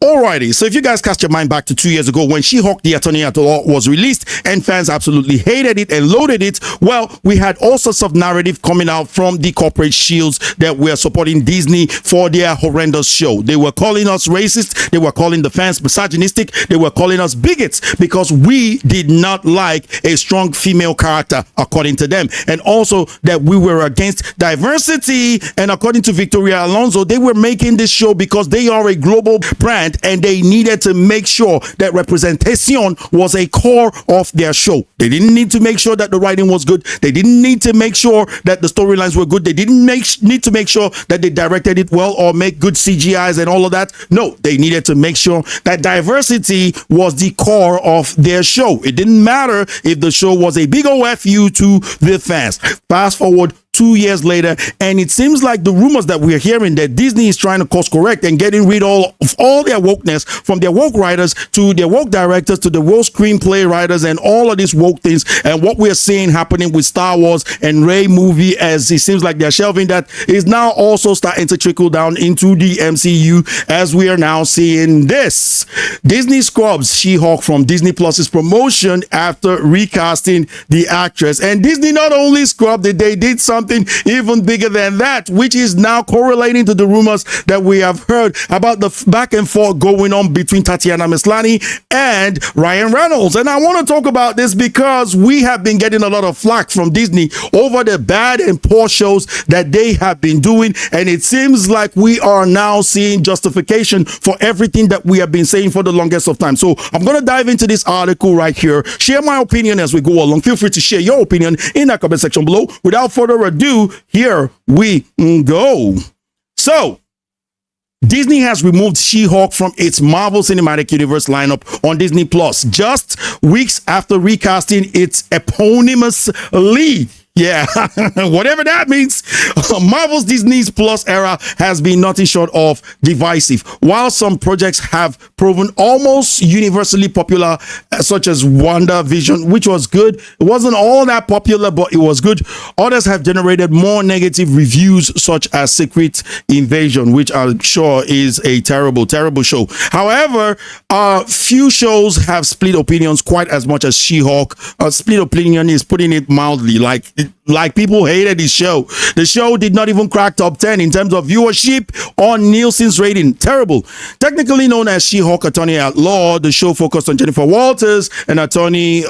Alrighty, so if you guys cast your mind back to 2 years ago when She-Hulk the Attorney at Law was released and fans absolutely hated it and loaded it, well, we had all sorts of narrative coming out from the corporate shields that were supporting Disney for their horrendous show. They were calling us racist, they were calling the fans misogynistic, they were calling us bigots because we did not like a strong female character, according to them, and also that we were against diversity. And according to Victoria Alonso, they were making this show because they are a global brand and they needed to make sure that representation was a core of their show. They didn't need to make sure that the writing was good. They didn't need to make sure that the storylines were good. They didn't need to make sure that they directed it well or make good CGIs and all of that. No, they needed to make sure that diversity was the core of their show. It didn't matter if the show was a big old FU to the fans. Fast forward 2 years later, and it seems like the rumors that we're hearing that Disney is trying to course correct and getting rid of all their wokeness, from their woke writers to their woke directors to the woke screenplay writers and all of these woke things. And what we're seeing happening with Star Wars and Rey movie, as it seems like they're shelving that, is now also starting to trickle down into the MCU, as we are now seeing this. Disney scrubs She-Hulk from Disney Plus's promotion after recasting the actress. And Disney not only scrubbed it, they did something even bigger than that, which is now correlating to the rumors that we have heard about the back and forth going on between Tatiana Maslany and Ryan Reynolds. And I want to talk about this because we have been getting a lot of flack from Disney over the bad and poor shows that they have been doing, and it seems like we are now seeing justification for everything that we have been saying for the longest of time. So I'm going to dive into this article right here, share my opinion as we go along. Feel free to share your opinion in the comment section below. Without further ado, here we go. So, Disney has removed She-Hulk from its Marvel Cinematic Universe lineup on Disney Plus just weeks after recasting its eponymous lead. Yeah, whatever that means. Marvel's Disney Plus era has been nothing short of divisive. While some projects have proven almost universally popular, such as WandaVision, which was good, it wasn't all that popular, but it was good. Others have generated more negative reviews, such as Secret Invasion, which I'm sure is a terrible, terrible show. However, few shows have split opinions quite as much as She-Hulk. Split opinion is putting it mildly. Like people hated the show. The show did not even crack top 10 in terms of viewership on Nielsen's rating. Terrible. Technically known as She-Hulk Attorney at Law, the show focused on Jennifer Walters, an attorney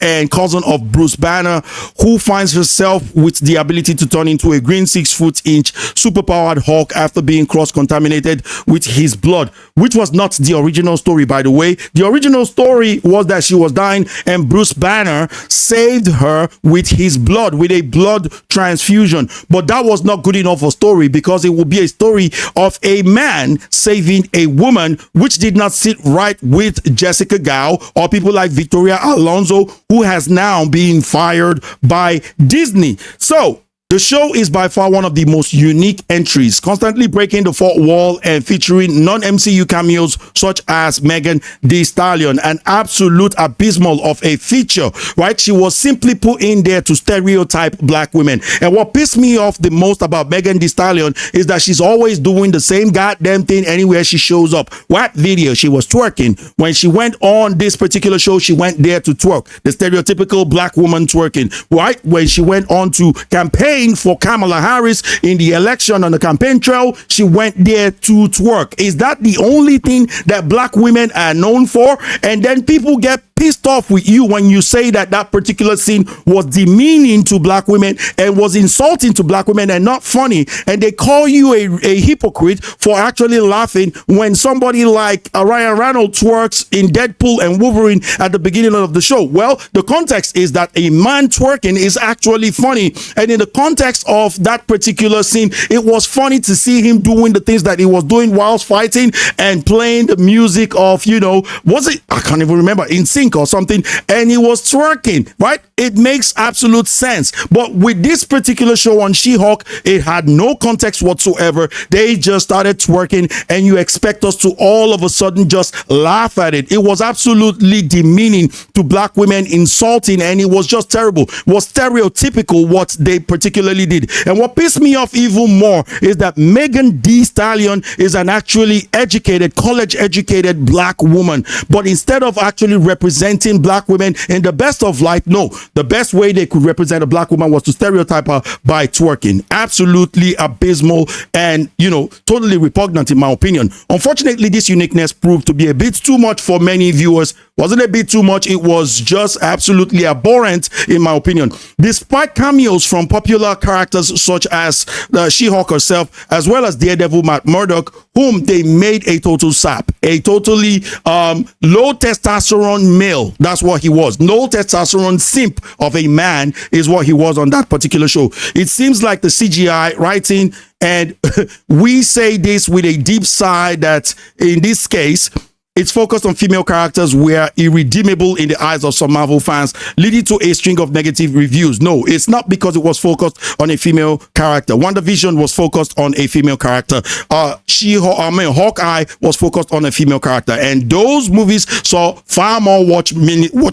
and cousin of Bruce Banner, who finds herself with the ability to turn into a green 6-foot-inch superpowered Hulk after being cross-contaminated with his blood, which was not the original story, by the way. The original story was that she was dying and Bruce Banner saved her with his blood, with a blood transfusion. But that was not good enough for story, because it would be a story of a man saving a woman, which did not sit right with Jessica Gao or people like Victoria Alonso, who has now been fired by Disney. So the show is by far one of the most unique entries, constantly breaking the fourth wall and featuring non-MCU cameos such as Megan Thee Stallion, an absolute abysmal of a feature, right? She was simply put in there to stereotype black women. And what pissed me off the most about Megan Thee Stallion is that she's always doing the same goddamn thing anywhere she shows up. What video? She was twerking. When she went on this particular show, she went there to twerk. The stereotypical black woman twerking, right? When she went on to campaign for Kamala Harris in the election on the campaign trail, she went there to twerk. Is that the only thing that black women are known for? And then people get pissed off with you when you say that that particular scene was demeaning to black women and was insulting to black women and not funny, and they call you a hypocrite for actually laughing when somebody like Ryan Reynolds twerks in Deadpool and Wolverine at the beginning of the show. Well, the context is that a man twerking is actually funny, and in the context of that particular scene, it was funny to see him doing the things that he was doing whilst fighting and playing the music of, you know, was it, I can't even remember, In Sync drink or something, and he was twerking, right? It makes absolute sense. But with this particular show on She-Hulk, it had no context whatsoever. They just started twerking, and you expect us to all of a sudden just laugh at it. It was absolutely demeaning to black women, insulting, and it was just terrible. It was stereotypical what they particularly did. And what pissed me off even more is that Megan Thee Stallion is an actually educated, college-educated black woman. But instead of actually representing black women in the best of light, no, the best way they could represent a black woman was to stereotype her by twerking. Absolutely abysmal and, totally repugnant in my opinion. Unfortunately, this uniqueness proved to be a bit too much for many viewers. Wasn't a bit too much, it was just absolutely abhorrent in my opinion. Despite cameos from popular characters such as She-Hulk herself, as well as Daredevil Matt Murdock, whom they made a total sap, a totally low testosterone male. That's what he was. No testosterone simp of a man is what he was on that particular show. It seems like the CGI writing, and we say this with a deep sigh, that in this case, it's focused on female characters were irredeemable in the eyes of some Marvel fans, leading to a string of negative reviews. No, it's not because it was focused on a female character. WandaVision was focused on a female character. Hawkeye was focused on a female character, and those movies saw far more watch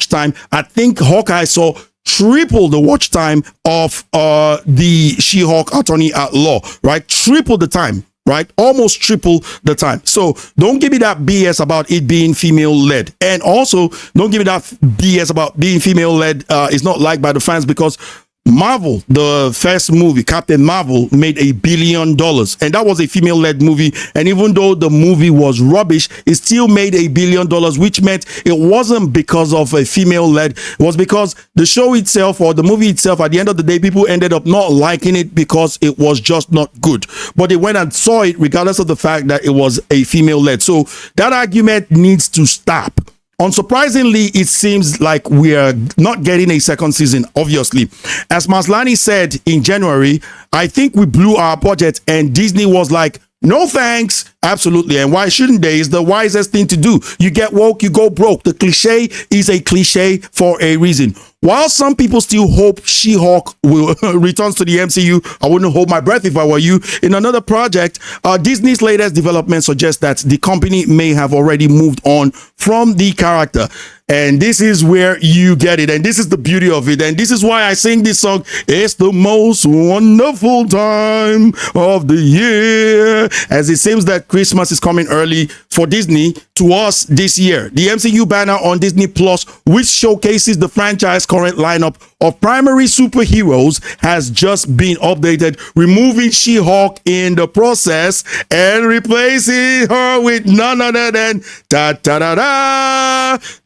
time. I think Hawkeye saw triple the watch time of the She-Hulk Attorney at Law, right? Triple the time. Right? Almost triple the time. So don't give me that BS about it being female led. And also don't give me that BS about being female led is not liked by the fans, because Marvel, the first movie, Captain Marvel, made $1 billion, and that was a female-led movie. And even though the movie was rubbish, it still made $1 billion, which meant it wasn't because of a female-led. It was because the show itself, or the movie itself, at the end of the day, people ended up not liking it because it was just not good. But they went and saw it regardless of the fact that it was a female-led. So that argument needs to stop. Unsurprisingly, it seems like we are not getting a second season, obviously. As Maslany said in January, I think we blew our budget, and Disney was like, no thanks. Absolutely. And why shouldn't they? It's the wisest thing to do. You get woke, you go broke. The cliche is a cliche for a reason. While some people still hope She-Hulk will returns to the MCU, I wouldn't hold my breath if I were you. In another project, Disney's latest development suggests that the company may have already moved on from the character. And this is where you get it. And this is the beauty of it. And this is why I sing this song. It's the most wonderful time of the year. As it seems that Christmas is coming early for Disney to us this year. The MCU banner on Disney Plus, which showcases the franchise current lineup of primary superheroes, has just been updated, removing She-Hulk in the process and replacing her with none other than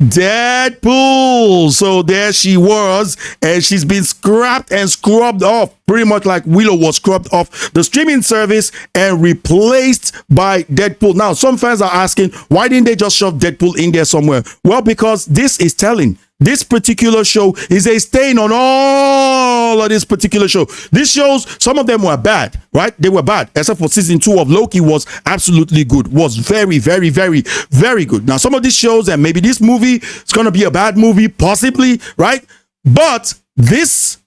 Deadpool. So there she was, and she's been scrapped and scrubbed off, pretty much like Willow was scrubbed off the streaming service and replaced by Deadpool. Now, some fans are asking, why didn't they just shove Deadpool in there somewhere? Well, because this is telling. This particular show is a stain on all of this particular show. These shows, some of them were bad, right? They were bad, except for season 2 of Loki was absolutely good. Was very, very, very, very good. Now, some of these shows, and maybe this movie is going to be a bad movie, possibly, right? But this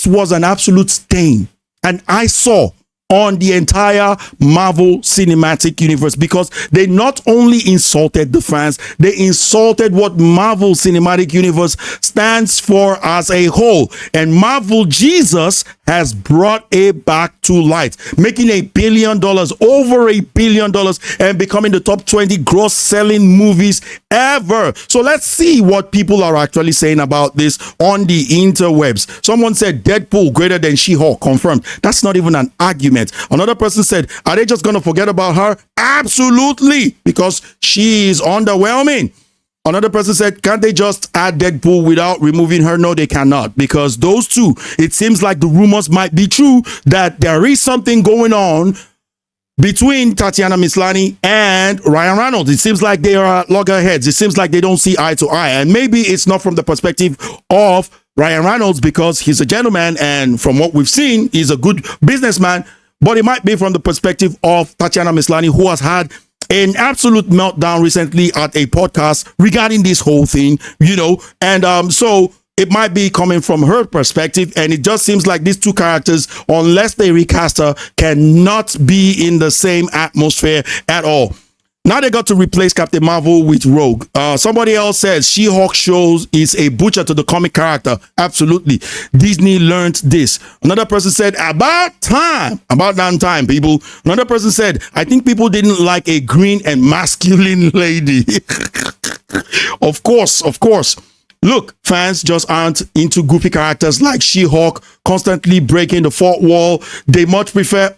was an absolute stain, an eyesore on the entire Marvel Cinematic Universe, because they not only insulted the fans, they insulted what Marvel Cinematic Universe stands for as a whole. And Marvel Jesus has brought it back to light, making $1 billion, over $1 billion, and becoming the top 20 gross-selling movies ever. So let's see what people are actually saying about this on the interwebs. Someone said Deadpool greater than She-Hulk, confirmed. That's not even an argument. Another person said, are they just going to forget about her? Absolutely, because she is underwhelming. Another person said, can't they just add Deadpool without removing her? No, they cannot, because those two, it seems like the rumors might be true that there is something going on between Tatiana Maslany and Ryan Reynolds. It seems like they are loggerheads. It seems like they don't see eye to eye. And maybe it's not from the perspective of Ryan Reynolds, because he's a gentleman, and from what we've seen, he's a good businessman. But it might be from the perspective of Tatiana Maslany, who has had an absolute meltdown recently at a podcast regarding this whole thing, and so it might be coming from her perspective, and it just seems like these two characters, unless they recast her, cannot be in the same atmosphere at all. Now they got to replace Captain Marvel with Rogue. Somebody else says She-Hulk shows is a butcher to the comic character. Absolutely. Disney learned this. Another person said, about damn time, people. Another person said, I think people didn't like a green and masculine lady. Of course. Look, fans just aren't into goofy characters like She-Hulk constantly breaking the fourth wall. They much prefer,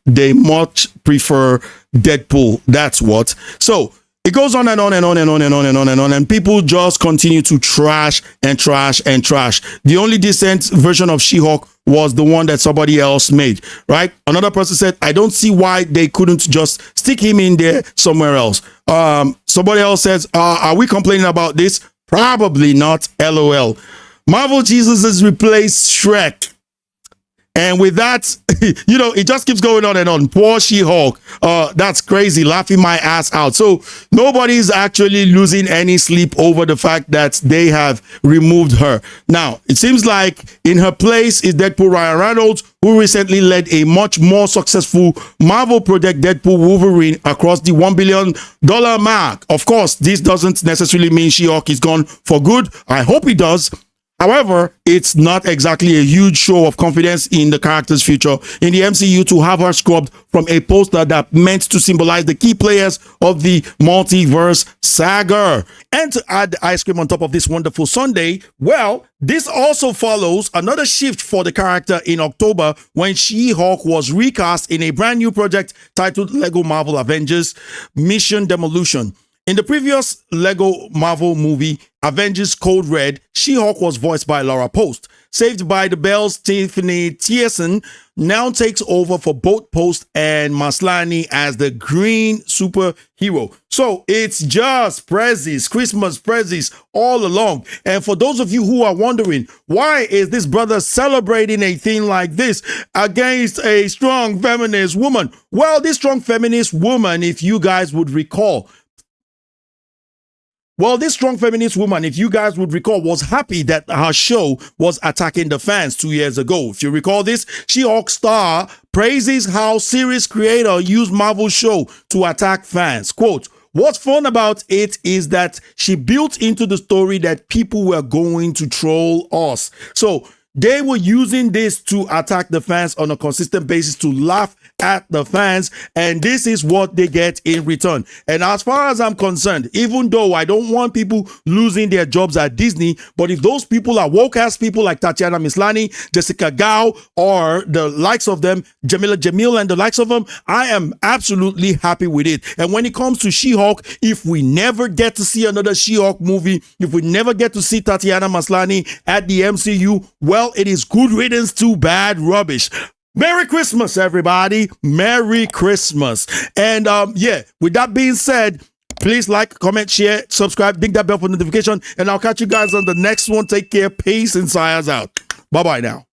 they much prefer Deadpool. That's what. So it goes on and on and on and on and on and on and on, and people just continue to trash and trash and trash. The only decent version of She-Hulk was the one that somebody else made, right? Another person said, I don't see why they couldn't just stick him in there somewhere else. Somebody else says, are we complaining about this? Probably not, LOL. Marvel Jesus has replaced Shrek. And with that, it just keeps going on and on. Poor She-Hulk. That's crazy, laughing my ass out. So nobody's actually losing any sleep over the fact that they have removed her. Now, it seems like in her place is Deadpool Ryan Reynolds, who recently led a much more successful Marvel project, Deadpool Wolverine, across the $1 billion mark. Of course, this doesn't necessarily mean She-Hulk is gone for good. I hope it does. However, it's not exactly a huge show of confidence in the character's future in the MCU to have her scrubbed from a poster that meant to symbolize the key players of the multiverse saga. And to add the ice cream on top of this wonderful Sunday, well, this also follows another shift for the character in October when She-Hulk was recast in a brand new project titled Lego Marvel Avengers Mission Demolition. In the previous Lego Marvel movie, Avengers Code Red, She-Hulk was voiced by Laura Post. Saved by the Bell's Tiffany Thiessen now takes over for both Post and Maslany as the green superhero. So it's just prezzies, Christmas prezzies all along. And for those of you who are wondering, why is this brother celebrating a thing like this against a strong feminist woman? Well, this strong feminist woman, if you guys would recall, this strong feminist woman, if you guys would recall, was happy that her show was attacking the fans 2 years ago. If you recall this, She-Hulk star praises how series creator used Marvel's show to attack fans. Quote, what's fun about it is that she built into the story that people were going to troll us. So they were using this to attack the fans on a consistent basis, to laugh at the fans, and this is what they get in return. And as far as I'm concerned, even though I don't want people losing their jobs at Disney, but if those people are woke ass people like Tatiana Maslany, Jessica Gao, or the likes of them, Jamila Jamil and the likes of them, I am absolutely happy with it. And when it comes to She-Hulk, if we never get to see another She-Hulk movie, if we never get to see Tatiana Maslany at the MCU, well, it is good riddance to bad rubbish. Merry Christmas, everybody. Merry Christmas. And with that being said, please like, comment, share, subscribe, ding that bell for notification, and I'll catch you guys on the next one. Take care. Peace and science out. Bye-bye now.